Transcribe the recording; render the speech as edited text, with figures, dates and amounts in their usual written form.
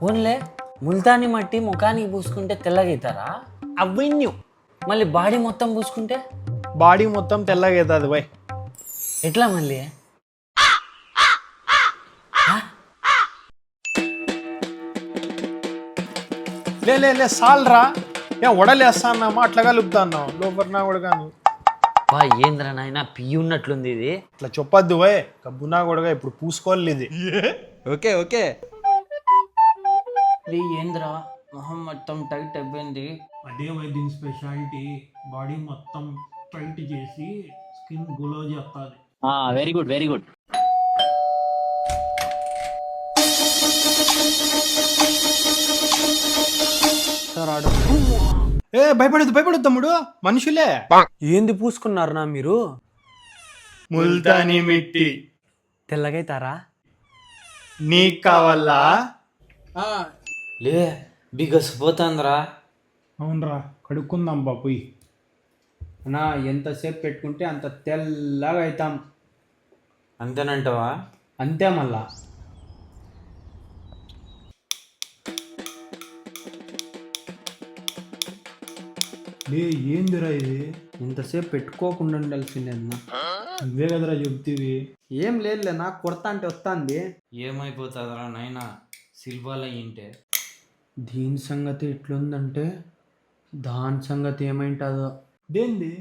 Only Multani మట్టి ముఖానికి పూసుకుంటే తెల్లగైతారా? Avenue మళ్ళీ బాడీ మొత్తం పూసుకుంటే బాడీ మొత్తం తెల్లగా అవుతుంది బాయ్. ఎట్లా మళ్ళీ? లే సాల్రా, ఏ వడలేస్తా అన్నామా అట్లా కలుపుతా అన్నావు లోపల నా కొడగాను. బా ఏంద్రా నాయన పియ్యి ఉన్నట్లుంది ఇది. ఇట్లా చెప్పొద్దు బాయ్, కబ్బునా కొడగా ఇప్పుడు పూసుకోవాలి ఇది. Okay okay. ఏంద్రా మొహం మొత్తం టైట్ అయిపోయింది. అదే బాయ్ దీని స్పెషాలిటీ, బాడీ మొత్తం టైట్ చేసి స్కిన్ గ్లో చేస్తుంది. Very good very good. ఏ భయపడద్దు తమ్ముడు, మనుషులే. ఏంది పూసుకున్నారా మీరు? ముల్తానీ మిట్టి తెల్లగైతారా? నీకు కావాలా? లే బిగసిపోతుందిరా. అవునరా, కడుక్కుందాం బాపుయ్. అన్నా ఎంతసేపు పెట్టుకుంటే అంత తెల్లగా అవుతాం. అంతేనంటావా? అంతే మళ్ళా. లే ఏందిరా ఇది? ఇంతసేపు పెట్టుకోకుండా ఉండాల్సిందే అన్న. నువ్వే కదరా చెప్తీవి. ఏం లేదులే, నాకు కొడతా అంటే వస్తుంది. ఏమైపోతుందిరా నాయన సిల్వాల్ అయ్యింటే. దీని సంగతి ఎట్లుందంటే దాని సంగతి ఏమైంటుందో. దేంది?